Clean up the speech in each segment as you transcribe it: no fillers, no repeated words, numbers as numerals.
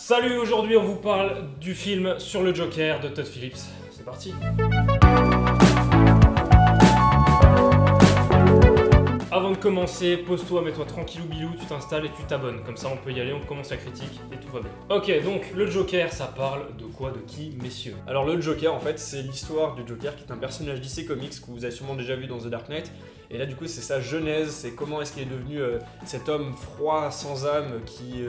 Salut, aujourd'hui on vous parle du film sur le Joker de Todd Phillips. C'est parti. Avant de commencer, pose-toi, mets-toi tranquillou bilou, tu t'installes et tu t'abonnes. Comme ça on peut y aller, on commence la critique et tout va bien. Ok, donc le Joker, ça parle de quoi, de qui, messieurs? Alors le Joker, en fait, c'est l'histoire du Joker qui est un personnage DC Comics que vous avez sûrement déjà vu dans The Dark Knight. Et là du coup c'est sa genèse, c'est comment est-ce qu'il est devenu cet homme froid, sans âme, qui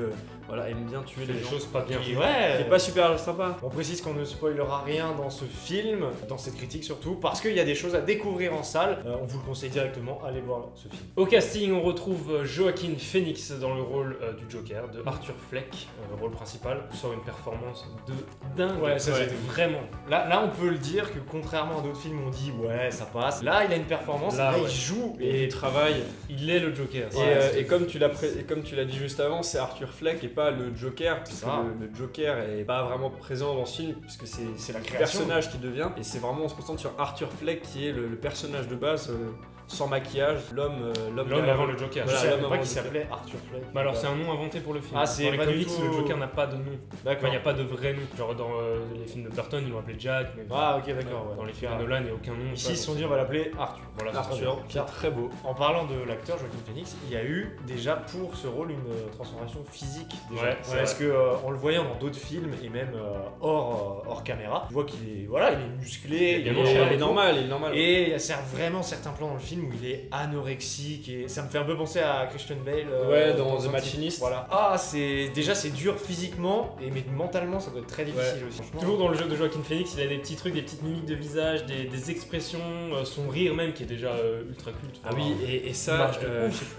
voilà, aime bien tuer les gens. choses pas bien. Qui est pas super sympa. On précise qu'on ne spoilera rien dans ce film, dans cette critique surtout, parce qu'il y a des choses à découvrir en salle. On vous le conseille directement, allez voir ce film. Au casting, on retrouve Joaquin Phoenix dans le rôle du Joker, de Arthur Fleck, rôle principal. Il sort une performance de dingue. Ouais, ça, c'était vraiment. Là, on peut le dire que contrairement à d'autres films, on dit ouais, ça passe. Là, il a une performance, là, il joue et il travaille. Il est le Joker. Et comme tu l'as dit juste avant, c'est Arthur Fleck et pas le Joker, puisque le Joker est pas vraiment présent dans ce film, puisque c'est le personnage qui devient. Et c'est vraiment, on se concentre sur Arthur Fleck qui est le personnage de base. Sans maquillage, l'homme avant le Joker. Je savais pas qu'il s'appelait Arthur Fleck. Bah alors c'est un nom inventé pour le film. Ah, c'est dans les pas comics, du tout... le Joker n'a pas de nom. D'accord. Il n'y a pas de vrai nom. Genre dans les films de Burton, ils l'ont appelé Jack. Mais ah ok, d'accord. Ouais. Dans les films de Nolan, il n'y a aucun nom. Ici, ils se sont dit on va l'appeler Arthur. Voilà, Arthur, qui est très beau. En parlant de l'acteur Joaquin Phoenix, il y a eu déjà pour ce rôle une transformation physique. Déjà. Ouais, parce que on le voyait dans d'autres films et même hors caméra. Tu vois qu'il est, voilà, il est musclé, il est normal. Et il y a vraiment certains plans dans le film où il est anorexique et ça me fait un peu penser à Christian Bale. Ouais, dans The Machinist. Voilà. Ah, c'est dur physiquement, mais mentalement ça doit être très difficile aussi. Toujours dans le jeu de Joaquin Phoenix, il a des petits trucs, des petites mimiques de visage, des expressions, son rire même qui est déjà ultra culte. Ah oui, et ça,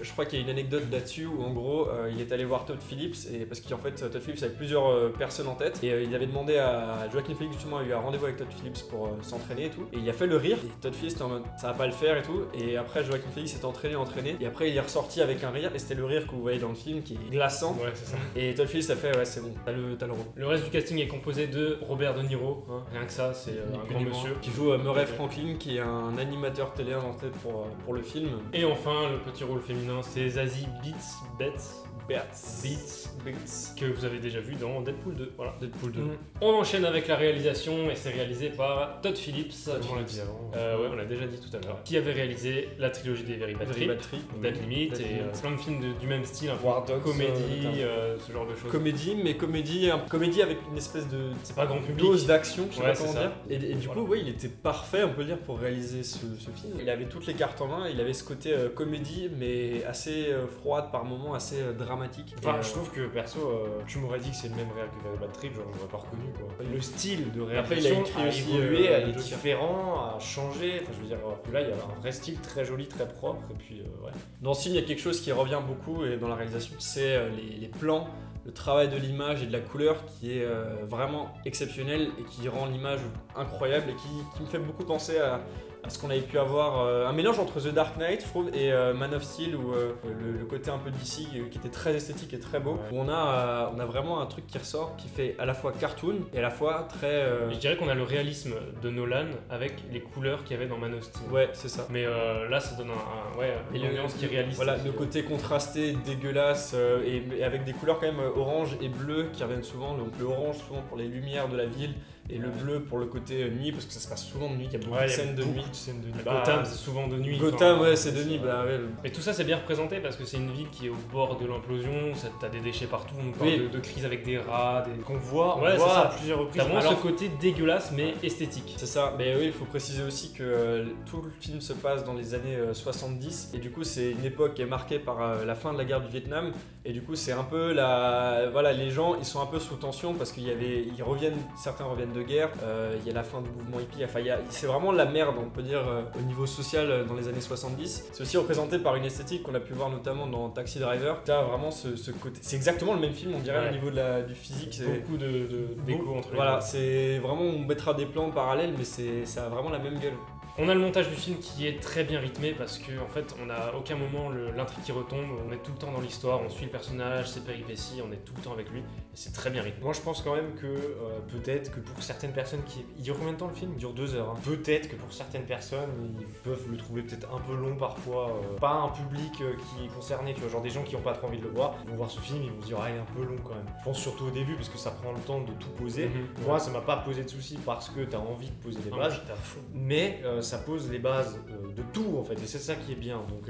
je crois qu'il y a une anecdote là-dessus où en gros il est allé voir Todd Phillips parce qu'en fait Todd Phillips avait plusieurs personnes en tête et il avait demandé à Joaquin Phoenix justement, il a eu un rendez-vous avec Todd Phillips pour s'entraîner et tout, et il a fait le rire et Todd Phillips était en mode ça va pas le faire et tout, et après Joaquin Phoenix s'est entraîné et après il est ressorti avec un rire et c'était le rire que vous voyez dans le film qui est glaçant. Ouais, c'est ça. Et Todd Phillips a fait ouais, c'est bon, t'as le rôle. Le reste du casting est composé de Robert De Niro, hein. Rien que ça, c'est un grand monsieur. Qui joue Murray Franklin, qui est un animateur télé inventé pour le film. Et enfin, le petit rôle féminin, c'est Zazie Beetz, que vous avez déjà vu dans Deadpool 2. Voilà, Deadpool 2. On enchaîne avec la réalisation et c'est réalisé par Todd Phillips. On l'a dit avant. Ouais, on l'a déjà dit tout à l'heure. Qui avait réalisé la trilogie des Very Bad Trip, Dead Limit et plein de films du même style, un peu comédie, ce genre de choses. Comédie avec une espèce de c'est pas grand public, dose d'action, je sais pas comment dire. Et du voilà. coup, ouais, il était parfait, on peut le dire, pour réaliser ce film. Il avait toutes les cartes en main, il avait ce côté comédie, mais assez froide par moments, assez dramatique. Enfin, je trouve que perso, tu m'aurais dit que c'est le même réal que Very Bad Trip, genre j'aurais pas reconnu quoi. Le style de réalisation après, il a écrit aussi évolué, elle est différent, a changé. Enfin, je veux dire, là il y a un vrai style très joli, très propre. Et puis, ouais. Dans ce film, il y a quelque chose qui revient beaucoup et dans la réalisation, c'est les plans, le travail de l'image et de la couleur qui est vraiment exceptionnel et qui rend l'image incroyable et qui me fait beaucoup penser à ce qu'on avait pu avoir, un mélange entre The Dark Knight, je trouve, et Man of Steel, où le côté un peu DC qui était très esthétique et très beau, où on a vraiment un truc qui ressort, qui fait à la fois cartoon et à la fois très... Je dirais qu'on a le réalisme de Nolan avec les couleurs qu'il y avait dans Man of Steel. Ouais, c'est ça. Mais là, ça donne une ambiance qui est réaliste. Voilà, le côté contrasté, dégueulasse, et avec des couleurs quand même orange et bleu qui reviennent souvent, donc le orange souvent pour les lumières de la ville, et le bleu pour le côté nuit, parce que ça se passe souvent de nuit, il y a beaucoup de scènes de nuit. Gotham, c'est souvent de nuit. Gotham, ouais, c'est de nuit. Bah, ouais. Mais tout ça, c'est bien représenté parce que c'est une ville qui est au bord de l'implosion, t'as des déchets partout, on parle de crises avec des rats, qu'on voit à plusieurs reprises. T'as vraiment ce côté dégueulasse mais esthétique. C'est ça, mais oui, il faut préciser aussi que tout le film se passe dans les années 70, et du coup, c'est une époque qui est marquée par la fin de la guerre du Vietnam, et du coup, c'est un peu voilà, les gens, ils sont un peu sous tension parce certains reviennent de guerre, il y a la fin du mouvement hippie, enfin c'est vraiment la merde on peut dire au niveau social dans les années 70. C'est aussi représenté par une esthétique qu'on a pu voir notamment dans Taxi Driver. T'as vraiment ce côté, c'est exactement le même film on dirait au niveau du physique. Beaucoup d'écho entre les deux. Voilà, c'est vraiment, on mettra des plans parallèles mais ça a vraiment la même gueule. On a le montage du film qui est très bien rythmé parce que en fait on a aucun moment l'intrigue qui retombe, on est tout le temps dans l'histoire, on suit le personnage, ses péripéties, on est tout le temps avec lui et c'est très bien rythmé. Moi je pense quand même que peut-être que pour certaines personnes il dure combien de temps le film? Il dure 2 heures. Hein. Peut-être que pour certaines personnes ils peuvent le trouver peut-être un peu long parfois. Pas un public qui est concerné, tu vois, genre des gens qui n'ont pas trop envie de le voir, ils vont voir ce film, ils vont se dire ah il est un peu long quand même. Je pense surtout au début parce que ça prend le temps de tout poser. Moi ça m'a pas posé de soucis parce que t'as envie de poser les bases, mais ça pose les bases de tout en fait et c'est ça qui est bien. Donc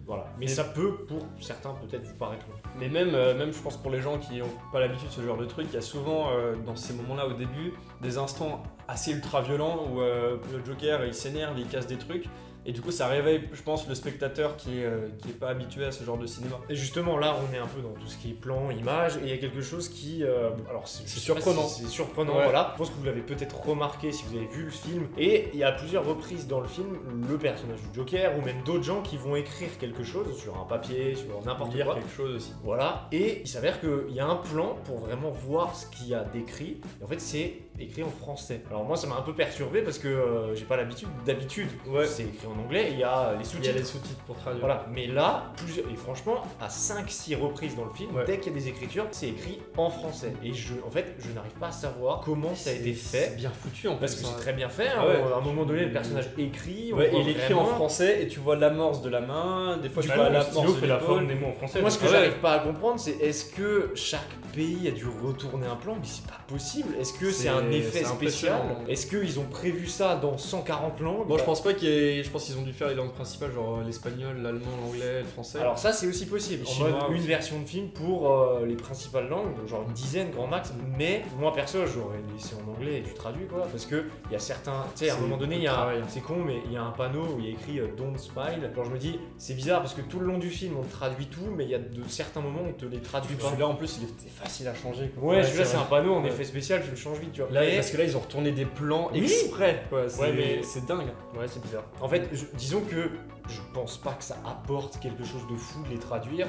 voilà. Mais ça peut pour certains peut-être vous paraître long. Mais même je pense pour les gens qui n'ont pas l'habitude de ce genre de truc, il y a souvent dans ces moments-là au début des instants assez ultra violents où le Joker il s'énerve, il casse des trucs. Et du coup, ça réveille, je pense, le spectateur qui est pas habitué à ce genre de cinéma. Et justement, là, on est un peu dans tout ce qui est plan, image, et il y a quelque chose qui... alors, c'est surprenant. C'est surprenant, ouais. Voilà. Je pense que vous l'avez peut-être remarqué si vous avez vu le film. Et il y a plusieurs reprises dans le film, le personnage du Joker, ou même d'autres gens qui vont écrire quelque chose sur un papier, sur n'importe quoi. quelque chose aussi. Voilà. Et il s'avère qu'il y a un plan pour vraiment voir ce qu'il y a décrit. Et en fait, c'est écrit en français. Alors moi, ça m'a un peu perturbé parce que j'ai pas l'habitude. D'habitude, c'est écrit en anglais, il y a les sous-titres. Il y a les sous-titres pour traduire. Voilà, mais là, et franchement, à 5-6 reprises dans le film, dès qu'il y a des écritures, c'est écrit en français. Et en fait, je n'arrive pas à savoir comment ça a été fait. C'est bien foutu en plus. Parce que c'est très bien fait. Hein. À un moment donné, le personnage écrit. Il écrit en français et tu vois l'amorce de la main. Des fois, tu vois l'amorce fait la forme des mots en français. Moi, ce que j'arrive pas à comprendre, c'est est-ce que chaque pays a dû retourner un plan? Mais c'est pas possible. Est-ce que c'est un effet spécial? Est-ce qu'ils ont prévu ça dans 140 langues? Bon, je pense pas je pense qu'ils ont dû faire les langues principales, genre l'espagnol, l'allemand, l'anglais, le français. Alors ça, c'est aussi possible. En mode une version de film pour les principales langues, donc genre une dizaine grand max. Mais moi perso, j'aurais laissé en anglais et tu traduis quoi. Parce que il y a certains, tu sais, à un moment donné, c'est con, mais il y a un panneau où il y a écrit Don't Smile. Alors je me dis, c'est bizarre parce que tout le long du film, on traduit tout, mais il y a de certains moments où on te les traduit pas. Celui-là en plus, il est facile à changer. Quoi. Ouais, celui-là c'est un panneau en effet spécial, tu le changes vite, tu vois. Là, parce que là, ils ont retourné des plans exprès. Quoi. Mais c'est dingue. Ouais, c'est bizarre. En fait, disons que je pense pas que ça apporte quelque chose de fou de les traduire.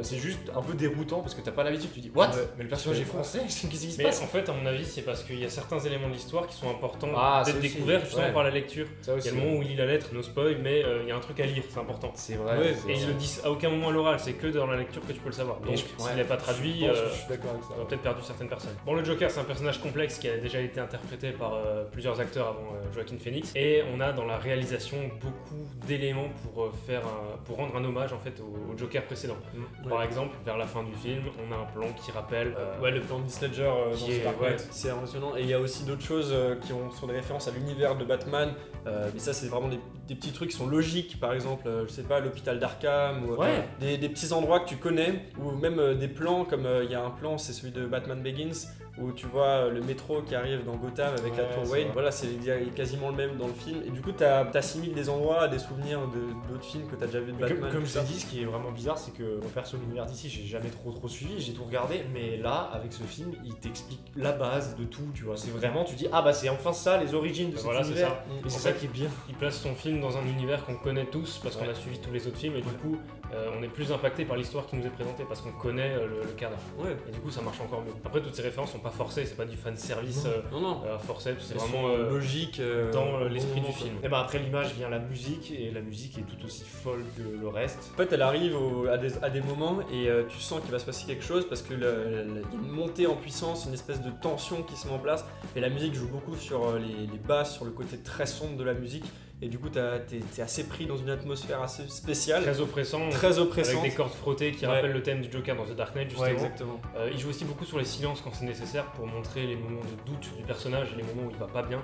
C'est juste un peu déroutant parce que t'as pas l'habitude, tu dis what? Mais le personnage est français, qu'est-ce qui se passe? En fait, à mon avis, c'est parce qu'il y a certains éléments de l'histoire qui sont importants d'être aussi, découverts justement par la lecture. Ça aussi, il y a le moment où il lit la lettre, no spoil, mais il y a un truc à lire, c'est important. C'est vrai. Et ils le disent à aucun moment à l'oral, c'est que dans la lecture que tu peux le savoir. Donc s'il n'est pas traduit, je suis d'accord avec ça. On a peut-être perdu certaines personnes. Bon, le Joker, c'est un personnage complexe qui a déjà été interprété par plusieurs acteurs avant Joaquin Phoenix, et on a dans la réalisation beaucoup d'éléments pour rendre un hommage en fait au Joker précédent. Par exemple, vers la fin du film, on a un plan qui rappelle le plan de Ledger dans Dark Knight. C'est impressionnant. Et il y a aussi d'autres choses qui sont des références à l'univers de Batman. Mais ça, c'est vraiment des petits trucs qui sont logiques. Par exemple, je sais pas, l'hôpital d'Arkham ou des petits endroits que tu connais, ou même des plans comme il y a un plan, c'est celui de Batman Begins, où tu vois le métro qui arrive dans Gotham avec la tour Wayne. Voilà, c'est quasiment le même dans le film. Et du coup, t'assimiles des endroits à des souvenirs d'autres films que t'as déjà vu de Batman. Comme je t'ai dit, ce qui est vraiment bizarre, c'est que mon perso, l'univers d'ici, j'ai jamais trop suivi, j'ai tout regardé. Mais là, avec ce film, il t'explique la base de tout, tu vois. C'est vraiment, tu dis, ah bah c'est enfin ça, les origines de cet univers. Et c'est ça qui est bien. Il place son film dans un univers qu'on connaît tous parce qu'on a suivi tous les autres films et du coup, on est plus impacté par l'histoire qui nous est présentée parce qu'on connaît le cadre. Et du coup, ça marche encore mieux. Après, toutes ces références sont pas forcées, c'est pas du fan service forcé, c'est vraiment logique dans l'esprit du film. Et bah après l'image vient la musique et la musique est tout aussi folle que le reste. En fait, elle arrive à des moments et tu sens qu'il va se passer quelque chose parce que il y a une montée en puissance, une espèce de tension qui se met en place et la musique joue beaucoup sur les basses, sur le côté très sombre de la musique. Et du coup, t'es assez pris dans une atmosphère assez spéciale. Très oppressante. Avec des cordes frottées qui rappellent le thème du Joker dans The Dark Knight, justement. Exactement. Il joue aussi beaucoup sur les silences quand c'est nécessaire pour montrer les moments de doute du personnage et les moments où il va pas bien.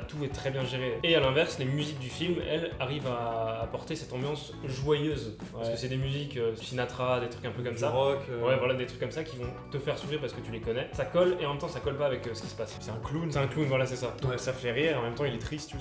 Tout est très bien géré. Et à l'inverse, les musiques du film, elles, arrivent à apporter cette ambiance joyeuse. Parce que c'est des musiques Sinatra, des trucs un peu comme ça. Rock. Voilà, des trucs comme ça qui vont te faire sourire parce que tu les connais. Ça colle et en même temps, ça colle pas avec ce qui se passe. C'est un clown. C'est un clown, voilà, c'est ça. Donc ça fait rire, en même temps, il est triste.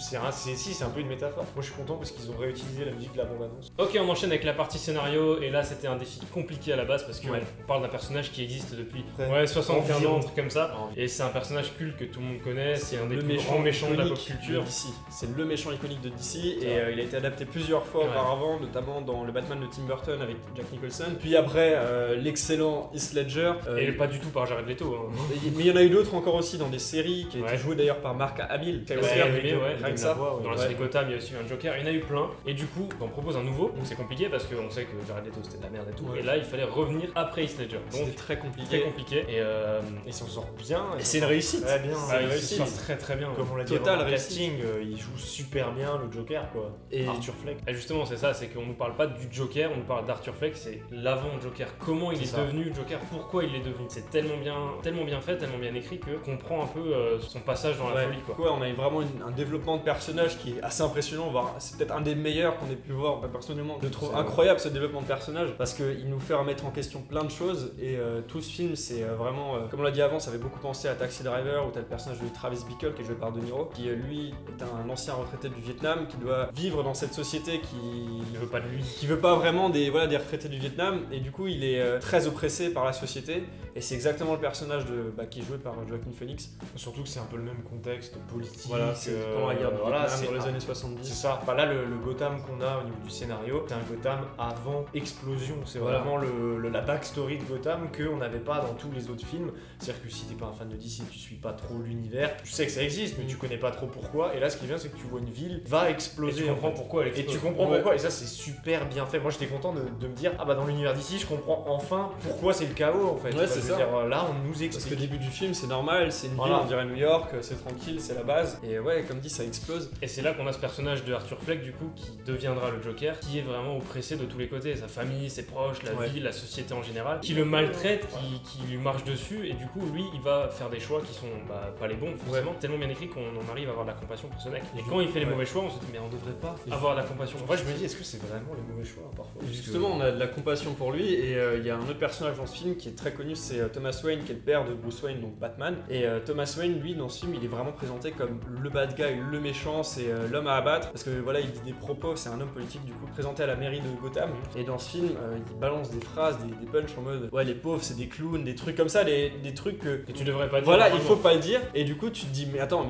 C'est un peu une métaphore. Moi je suis content parce qu'ils ont réutilisé la musique de la bande-annonce. Ok, on enchaîne avec la partie scénario et là c'était un défi compliqué à la base parce qu'on parle d'un personnage qui existe depuis 75 ans, un truc comme ça. Et c'est un personnage culte que tout le monde connaît, c'est un des plus grands méchants de la pop culture. C'est le méchant iconique de DC et il a été adapté plusieurs fois auparavant, notamment dans le Batman de Tim Burton avec Jack Nicholson. Puis après l'excellent Heath Ledger. Et pas du tout par Jared Leto. Mais il y en a eu d'autres encore aussi dans des séries qui ont été jouées d'ailleurs par Mark Hamill. Rien que ça. la série Gotham, il y a aussi eu un Joker, il y en a eu plein. Et du coup, on propose un nouveau, donc c'est compliqué parce qu'on sait que Jared Leto c'était de la merde et tout. Et là, il fallait revenir après Heath Ledger. Donc c'était très compliqué. Et il s'en sort bien. Et c'est une réussite. Très bien. il se sort très très bien. Comme on l'a dit Total dans le réussite. casting, il joue super bien le Joker quoi. Et Arthur Fleck. Et justement, c'est ça, c'est qu'on nous parle pas du Joker, on nous parle d'Arthur Fleck, c'est l'avant Joker. Comment il est devenu Joker, pourquoi il est devenu. C'est tellement bien fait, tellement bien écrit que qu'on prend un peu son passage dans la folie quoi. Ouais, on a eu vraiment un développement de personnage qui est assez impressionnant, voire c'est peut-être un des meilleurs qu'on ait pu voir personnellement. Je trouve incroyable ce développement de personnage parce qu'il nous fait remettre en question plein de choses et tout ce film c'est vraiment, comme on l'a dit avant, ça fait beaucoup penser à Taxi Driver où t'as le personnage de Travis Bickle qui est joué par De Niro, qui lui est un ancien retraité du Vietnam qui doit vivre dans cette société qui veut pas de lui, qui veut pas vraiment des retraités du Vietnam et du coup il est très oppressé par la société et c'est exactement le personnage qui est joué par Joaquin Phoenix. Surtout que c'est un peu le même contexte politique. Voilà, c'est pendant la guerre du Vietnam c'est dans les années 70. C'est ça. Là, le Gotham qu'on a au niveau du scénario, c'est un Gotham avant explosion. C'est vraiment la backstory de Gotham qu'on n'avait pas dans tous les autres films. C'est-à-dire que si t'es pas un fan de DC, tu suis pas trop l'univers, tu sais que ça existe, mais tu connais pas trop pourquoi. Et là, ce qui vient, c'est que tu vois une ville va exploser. Et tu comprends pourquoi elle explose. Et tu comprends pourquoi. Et ça, c'est super bien fait. Moi, j'étais content de me dire, dans l'univers d'ici, je comprends enfin pourquoi c'est le chaos en fait. Ouais, c'est ça. Là, on nous explique. Parce que le début du film, c'est normal, c'est une ville, on dirait New York, c'est tranquille, c'est la base. Et ouais, comme dit, ça explose. Et c'est là qu'on a ce personnage de Arthur Fleck, du coup, qui deviendra le Joker, qui est vraiment oppressé de tous les côtés. Sa famille, ses proches, la ville, la société en général, qui le maltraite, qui lui marche dessus. Et du coup, lui, il va faire des choix qui sont pas les bons, forcément. Tellement bien écrit qu'on en arrive à avoir de la compassion pour ce mec. Et quand il fait les mauvais choix, on se dit, mais on devrait pas avoir de la compassion pour Moi, je me dis, est-ce que c'est vraiment les mauvais choix parfois? Justement, on a de la compassion pour lui. Et il y a un autre personnage dans ce film qui est très connu, c'est Thomas Wayne, qui est le père de Bruce Wayne, donc Batman. Et Thomas Wayne, lui, dans ce film, il est vraiment présenté comme le bad guy, le méchant, c'est l'homme à abattre. Parce que voilà, il dit des propos, c'est un homme politique, du coup, présenté à la mairie de Gotham. Et dans ce film, il balance des phrases, des punchs en mode ouais, les pauvres, c'est des clowns, des trucs comme ça, des trucs que tu devrais pas dire. Voilà, il faut pas le dire. Et du coup, tu te dis, mais attends,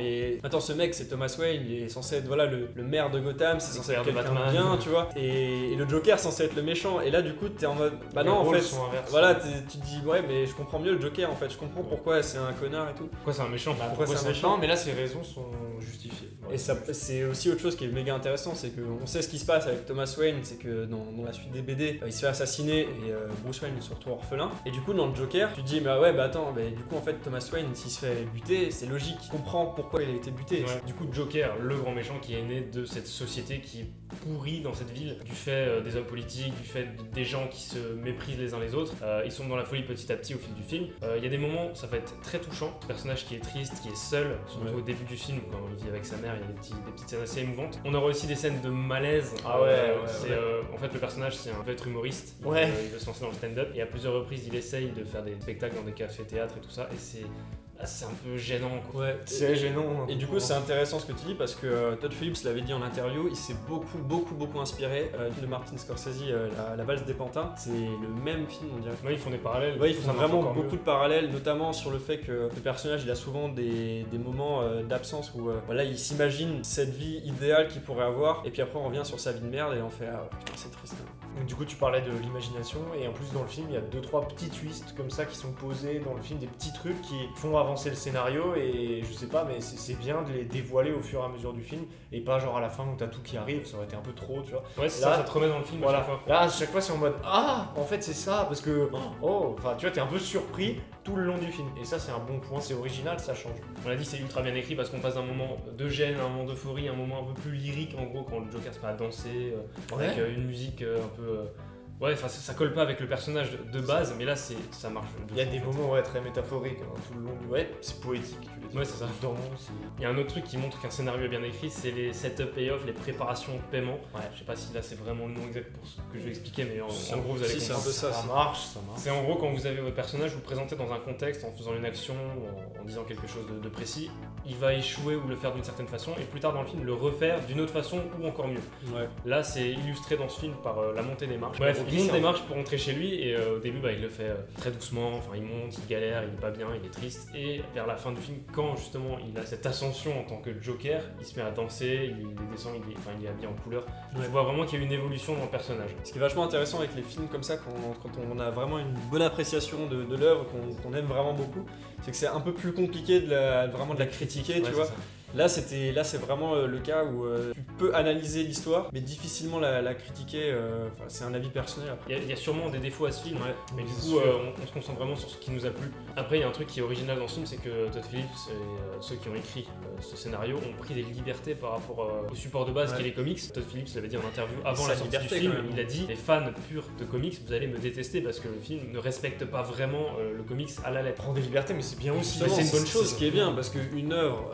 ce mec, c'est Thomas Wayne, il est censé être le maire de Gotham, c'est censé être quelqu'un de bien, tu vois. Et le Joker, censé être le méchant. Et là, du coup, t'es en mode, non, en fait, voilà, tu te dis, ouais, mais je comprends mieux le Joker, en fait, je comprends pourquoi c'est un connard et tout. Pourquoi c'est un méchant? Pourquoi c'est un méchant? Mais là, ses raisons sont justifiées. Et ça, c'est aussi autre chose qui est méga intéressant, c'est qu'on sait ce qui se passe avec Thomas Wayne, c'est que dans la suite des BD, il se fait assassiner et Bruce Wayne se retrouve orphelin. Et du coup, dans le Joker, tu te dis, du coup, en fait, Thomas Wayne, s'il se fait buter, c'est logique, il comprend pourquoi il a été buté. Du coup, Joker, le grand méchant qui est né de cette société qui est pourrie dans cette ville, du fait des hommes politiques, du fait des gens qui se méprisent les uns les autres. Ils sont dans la folie petit à petit au fil du film. Il y a des moments, ça va être très touchant. Ce personnage qui est triste, qui est seul, surtout au début du film, quand il vit avec sa mère, il y a des petites scènes assez émouvantes. On aura aussi des scènes de malaise. En fait, le personnage, c'est un vrai être humoriste. Il veut se lancer dans le stand-up. Et à plusieurs reprises, il essaye de faire des spectacles dans des cafés-théâtres et tout ça. Et c'est un peu gênant quoi. Ouais, c'est gênant. Et du coup, c'est intéressant ce que tu dis parce que Todd Phillips l'avait dit en interview, il s'est beaucoup inspiré de Martin Scorsese, la valse des pantins. C'est le même film, on dirait. Ouais, ils font des parallèles. Ouais, ils font vraiment beaucoup de parallèles, notamment sur le fait que le personnage, il a souvent des moments d'absence où il s'imagine cette vie idéale qu'il pourrait avoir, et puis après on revient sur sa vie de merde et on fait putain, c'est triste. Donc, du coup, tu parlais de l'imagination, et en plus dans le film, il y a 2-3 petits twists comme ça qui sont posés dans le film, des petits trucs qui font avancer le scénario, et je sais pas, mais c'est bien de les dévoiler au fur et à mesure du film, et pas genre à la fin où t'as tout qui arrive, ça aurait été un peu trop, tu vois. Ouais, c'est ça te remet dans le film à chaque fois. Là, à chaque fois, c'est en mode en fait, c'est ça, parce que tu vois, t'es un peu surpris tout le long du film, et ça, c'est un bon point, c'est original, ça change. On a dit c'est ultra bien écrit parce qu'on passe d'un moment de gêne à un moment d'euphorie, un moment un peu plus lyrique en gros quand le Joker se met à danser avec une musique un peu ça colle pas avec le personnage de base, mais là ça marche. Il y a des moments très métaphoriques tout le long du c'est poétique, tu l'as dit. Ouais, c'est ça. Il y a un autre truc qui montre qu'un scénario est bien écrit, c'est les setup payoff, les préparations de paiement. Je sais pas si là c'est vraiment le nom exact pour ce que je vais expliquer, mais en gros vous allez comprendre. C'est un peu ça marche. C'est en gros quand vous avez votre personnage, vous le présentez dans un contexte en faisant une action, en disant quelque chose de précis, il va échouer ou le faire d'une certaine façon, et plus tard dans le film le refaire d'une autre façon ou encore mieux. Là c'est illustré dans ce film par la montée des marches. Bref, il monte des marches pour rentrer chez lui, et au début il le fait très doucement, il monte, il galère, il est pas bien, il est triste, et vers la fin du film, quand justement il a cette ascension en tant que Joker, il se met à danser, il descend, il est habillé en couleur. Je vois vraiment qu'il y a une évolution dans le personnage. Ce qui est vachement intéressant avec les films comme ça, quand on a vraiment une bonne appréciation de l'œuvre, qu'on aime vraiment beaucoup, c'est que c'est un peu plus compliqué de la critiquer, tu vois. Là, c'est vraiment le cas où tu peux analyser l'histoire, mais difficilement la critiquer. C'est un avis personnel. Après. Il y a sûrement des défauts à ce film, mais du coup, on se concentre vraiment sur ce qui nous a plu. Après, il y a un truc qui est original dans ce film, c'est que Todd Phillips et ceux qui ont écrit ce scénario ont pris des libertés par rapport au support de base qui est les comics. Todd Phillips l'avait dit en interview avant la sortie du film, il a dit les fans purs de comics, vous allez me détester parce que le film ne respecte pas vraiment le comics à la lettre. Prend des libertés, mais c'est bien aussi. C'est une bonne chose. C'est ce qui est bien parce qu'une œuvre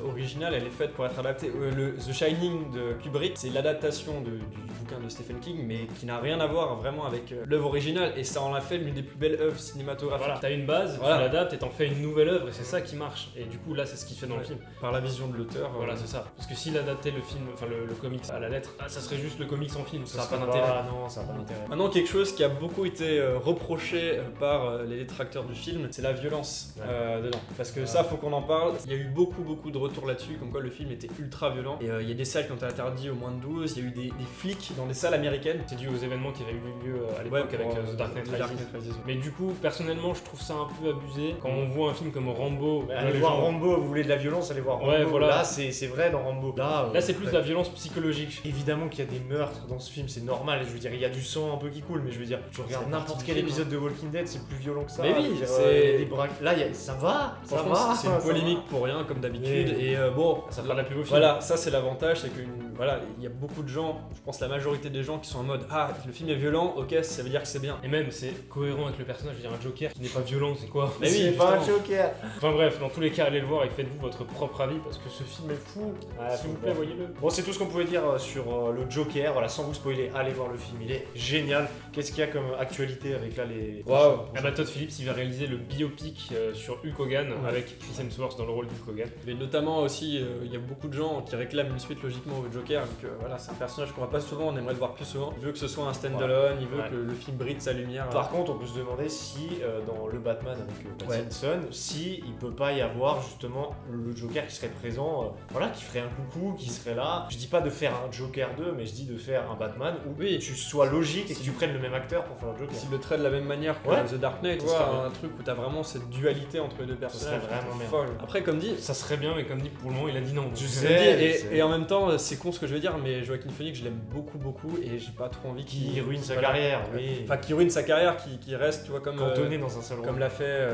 originale, elle est faite pour être adaptée. The Shining de Kubrick, c'est l'adaptation du bouquin de Stephen King, mais qui n'a rien à voir vraiment avec l'œuvre originale, et ça en a fait l'une des plus belles œuvres cinématographiques. Voilà, t'as une base, tu l'adaptes et t'en fais une nouvelle œuvre, et c'est ça qui marche. Et du coup, là, c'est ce qu'il fait dans le film. Par la vision de l'auteur. Voilà, c'est ça. Parce que s'il adaptait le film, enfin le comics à la lettre, ça serait juste le comics en film, ça n'a pas d'intérêt. Non, ça n'a pas d'intérêt. Maintenant, quelque chose qui a beaucoup été reproché par les détracteurs du film, c'est la violence dedans. Parce que ça, faut qu'on en parle. Il y a eu beaucoup de retours là-dessus, comme quoi le film était ultra violent. Et il y a des salles qui ont été interdites au moins de 12, il y a eu des flics dans des salles américaines. C'est dû aux événements qui avaient eu lieu à l'époque avec The Dark Knight Rises. Mais du coup, personnellement, je trouve ça un peu abusé. Quand on voit un film comme Rambo... Allez voir Rambo, vous voulez de la violence, allez voir Rambo. Ouais, voilà. Là, c'est vrai dans Rambo. Là c'est plus la violence psychologique. Évidemment qu'il y a des meurtres dans ce film, c'est normal. Je veux dire, il y a du sang un peu qui coule, mais je veux dire, tu regardes n'importe quel épisode de Walking Dead, c'est plus violent que ça. Mais oui, c'est des braques. Là, ça va. C'est une polémique pour rien, comme d'habitude. Et bon, ça fera la pub au film. Voilà, ça c'est l'avantage, c'est que voilà, il y a beaucoup de gens, je pense la majorité des gens qui sont en mode le film est violent, ok, ça veut dire que c'est bien. Et même c'est cohérent avec le personnage, je veux dire un Joker qui n'est pas violent, c'est quoi? Mais oui, c'est pas un Joker. Enfin bref, dans tous les cas, allez le voir et faites-vous votre propre avis parce que ce film est fou. S'il vous plaît, voyez-le. Bon, c'est tout ce qu'on pouvait dire sur le Joker. Voilà, sans vous spoiler, allez voir le film, il est génial. Qu'est-ce qu'il y a comme actualité avec là les. Waouh. Todd Phillips, il va réaliser le biopic sur Hulk Hogan avec Chris Hemsworth dans le rôle d'Hulk Hogan. Mais notamment aussi, il y a beaucoup de gens qui réclament une suite logiquement au Joker, vu que voilà, c'est un personnage qu'on voit pas souvent, on aimerait le voir plus souvent. Il veut que ce soit un stand-alone, il veut que le film brille de sa lumière. Par contre, on peut se demander si dans le Batman avec Pattinson, si il peut pas y avoir justement le Joker qui serait présent, voilà, qui ferait un coucou, qui serait là. Je dis pas de faire un Joker 2, mais je dis de faire un Batman où tu sois logique et que tu prennes le même acteur pour faire le Joker. S'il le traite de la même manière que The Dark Knight, tu vois, un truc où t'as vraiment cette dualité entre les deux personnages. Ça serait vraiment bien. Folle. Après, comme dit, ça serait bien, mais comme dit, pour le moment, il a dit non. Je sais. Et en même temps, c'est con ce que je veux dire, mais Joaquin Phoenix, je l'aime beaucoup et j'ai pas trop envie qu'il ruine sa carrière. Oui. Enfin, qu'il ruine sa carrière, qui reste, tu vois, comme cantonné dans un seul rôle. Comme l'a fait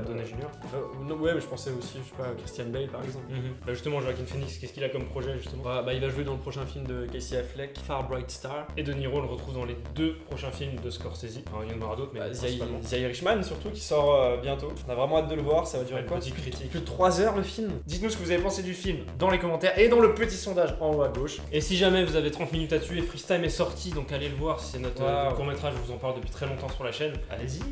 Downey Jr. Ouais, mais je pensais aussi, je sais pas, Christian Bale par exemple. Bah justement, Joaquin Phoenix, qu'est-ce qu'il a comme projet justement? Il va jouer dans le prochain film de Casey Affleck, Far Bright Star. Et De Niro, on le retrouve dans les 2 prochains films de Scorsese. Alors, il y en aura d'autres, mais The Irishman surtout qui sort bientôt. On a vraiment hâte de le voir, ça va durer quoi? Petite critique. Plus de 3 heures le film. Dites-nous ce que vous avez pensé du film dans les commentaires et dans le petit sondage en haut à gauche. Et si jamais vous avez 30 minutes à tuer, Freestyle est sorti, donc allez le voir, c'est notre court-métrage, je vous en parle depuis très longtemps sur la chaîne.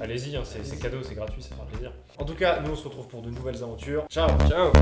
Allez-y, hein, c'est cadeau, c'est gratuit, ça fera plaisir. En tout cas, nous on se retrouve pour de nouvelles aventures. Ciao. Ciao.